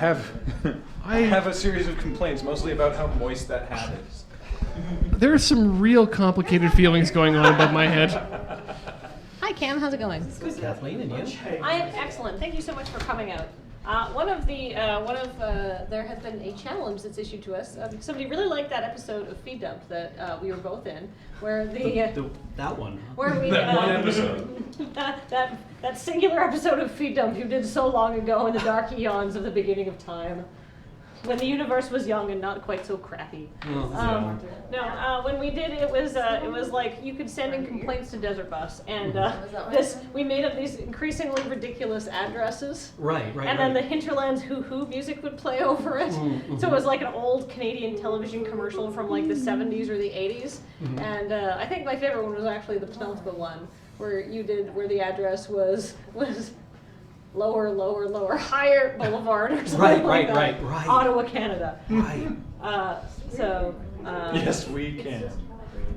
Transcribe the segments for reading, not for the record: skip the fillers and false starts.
I have a series of complaints, mostly about how moist that hat is. There are some real complicated feelings going on above my head. Hi, Cam. How's it going? Good, Kathleen, and you? I am excellent. Thank you so much for coming out. There has been a challenge that's issued to us. Somebody really liked that episode of Feed Dump that we were both in, where that one. Where we that one episode. that singular episode of Feed Dump you did so long ago in the dark eons of the beginning of time, when the universe was young and not quite so crappy. When we did it was like you could send in complaints to Desert Bus, and we made up these increasingly ridiculous addresses. Right. And then the Hinterlands Hoo music would play over it. So it was like an old Canadian television commercial from like the 70s or the 80s. And I think my favorite one was actually the penultimate one, where the address was lower, higher Boulevard or something right. Ottawa, Canada. Right. Yes, we can.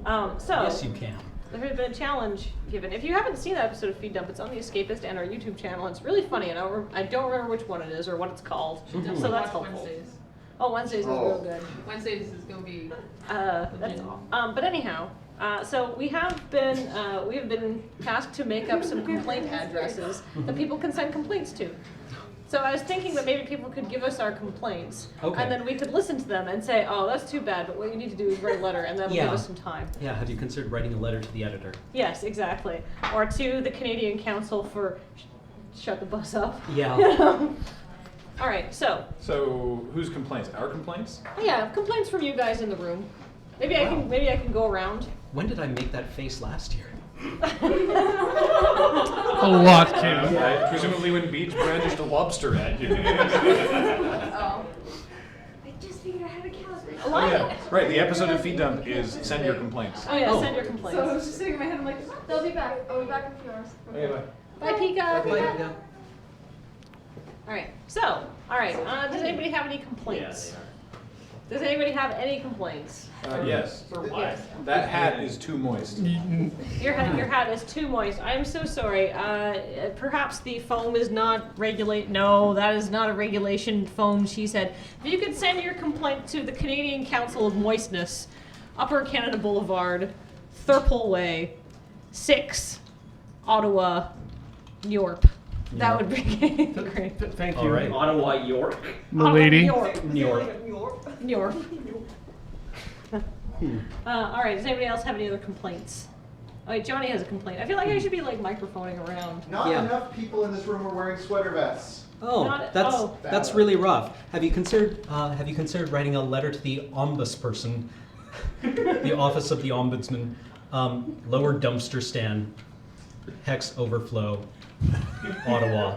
Yes, you can. There has been a challenge given. If you haven't seen that episode of Feed Dump, it's on The Escapist and our YouTube channel. It's really funny, and I don't remember which one it is or what it's called. So that's helpful. Wednesdays. Oh, Wednesdays is real good. Wednesdays is going to be. That's all. But anyhow. So we have been tasked to make up some complaint addresses that people can send complaints to. So I was thinking that maybe people could give us our complaints, and then we could listen to them and say, oh, that's too bad, but what you need to do is write a letter, and that will give us some time. Yeah, have you considered writing a letter to the editor? Yes, exactly. Or to the Canadian Council for Shut the Bus Up. Yeah. All right, so. So whose complaints? Our complaints? Yeah, complaints from you guys in the room. Maybe I can go around. When did I make that face last year? A lot, Cam. Presumably when Beach brandished a lobster at you. Oh. I just figured I had a calendar. Oh, yeah. Right, the episode of Feed Dump is Send Your Complaints. Oh yeah, send your complaints. So I was just sitting in my head, I'm like, They'll be back. I'll be back in a few hours. Okay, bye. Bye, Pika. Bye. All right. Does anybody have any complaints? Does anybody have any complaints? Yes. for what? Yes. That hat is too moist. Your hat is too moist. I am so sorry. Perhaps the foam is not regulate. No, that is not a regulation foam, she said. If you could send your complaint to the Canadian Council of Moistness, Upper Canada Boulevard, Thurple Way, 6, Ottawa, York. That would be great. Thank you. All right. Ottawa, York. Milady. York. New York. York. All right. Does anybody else have any other complaints? Oh, wait, Johnny has a complaint. I feel like I should be like microphoning around. Not enough people in this room are wearing sweater vests. That's really rough. Have you considered writing a letter to the ombudsperson, the Office of the Ombudsman, lower dumpster stand, hex overflow, Ottawa.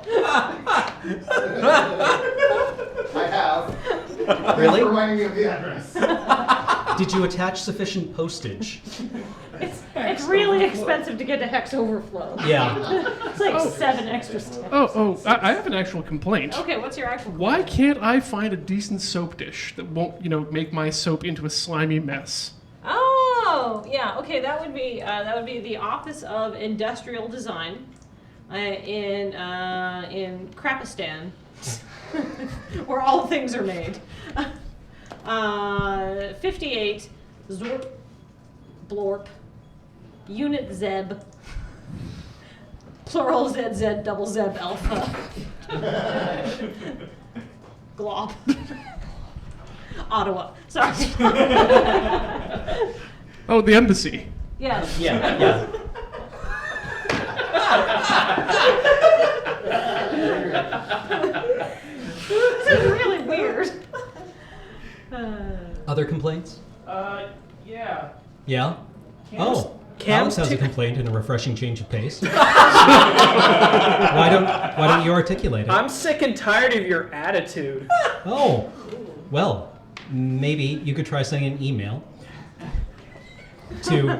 I have. Really? Thanks for reminding me of the address. Did you attach sufficient postage? It's really expensive to get to hex overflow. Yeah. It's like 7 extra steps. I have an actual complaint. Okay, what's your actual Why can't I find a decent soap dish that won't, make my soap into a slimy mess? Oh, yeah. Okay, that would be the Office of Industrial Design in Krapistan, where all things are made. 58 Zorp Blorp Unit Zeb plural ZZ double Zeb Alpha Glop Ottawa. Sorry. Oh, the embassy. Yes. Yeah. This is really weird. Other complaints? Yeah. Yeah? Oh, Alex has a complaint and a refreshing change of pace. Why don't you articulate it? I'm sick and tired of your attitude. Oh, well, maybe you could try sending an email to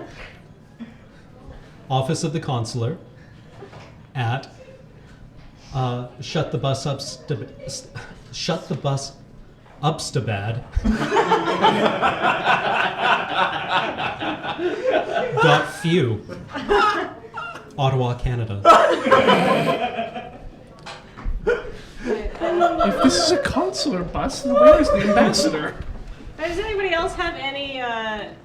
Office of the Consular at Upstabad .few, Ottawa, Canada. If this is a consular bus, then where is the ambassador? Does anybody else have any?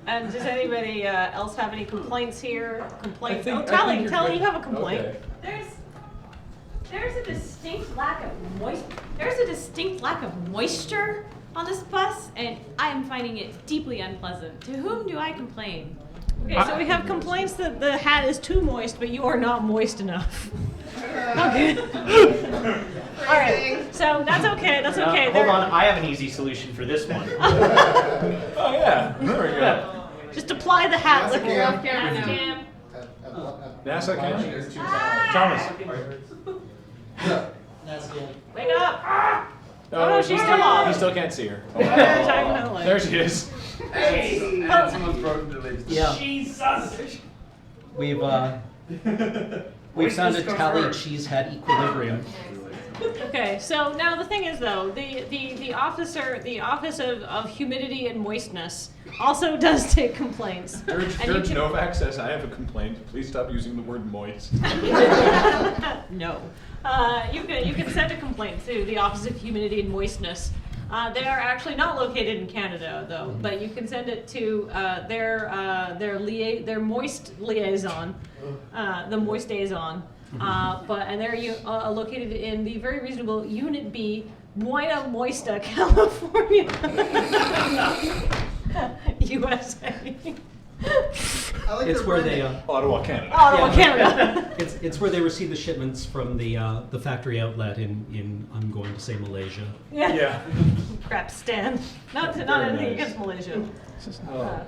Does anybody else have any complaints here? Complaints? I Oh, think Tally, you're Tally, good. you have a complaint. Okay. There's a distinct lack of moisture on this bus, and I am finding it deeply unpleasant. To whom do I complain? Okay, so we have complaints that the hat is too moist, but you are not moist enough. Okay. All right. So that's okay. That's okay. Hold There- on, I have an easy solution for this one. Oh yeah. There we go. Just apply the hat. Yes, Look I at can. Cam. NASA can. Thomas. Wake up. Oh, no, she's still off. He still can't see her. Diagonally. There she is. Someone's broken the latest. Yeah. Jesus! We've found a tally cheese hat equilibrium. Okay, so now the thing is though, the office of humidity and moistness also does take complaints. Dirge And you can- Novak says, I have a complaint. Please stop using the word moist. No. You can send a complaint to the Office of Humidity and Moistness. They are actually not located in Canada though, but you can send it to their moist liaison, the moist liaison. And they're located in the very reasonable Unit B, Buena Moista, California, USA. I like It's your where branding. they Ottawa, Canada. Ottawa, Yeah. Canada. it's where they receive the shipments from the factory outlet in I'm going to say Malaysia. Yeah. Yeah. Crap, Stan. Not Very anything nice. against Malaysia. Oh.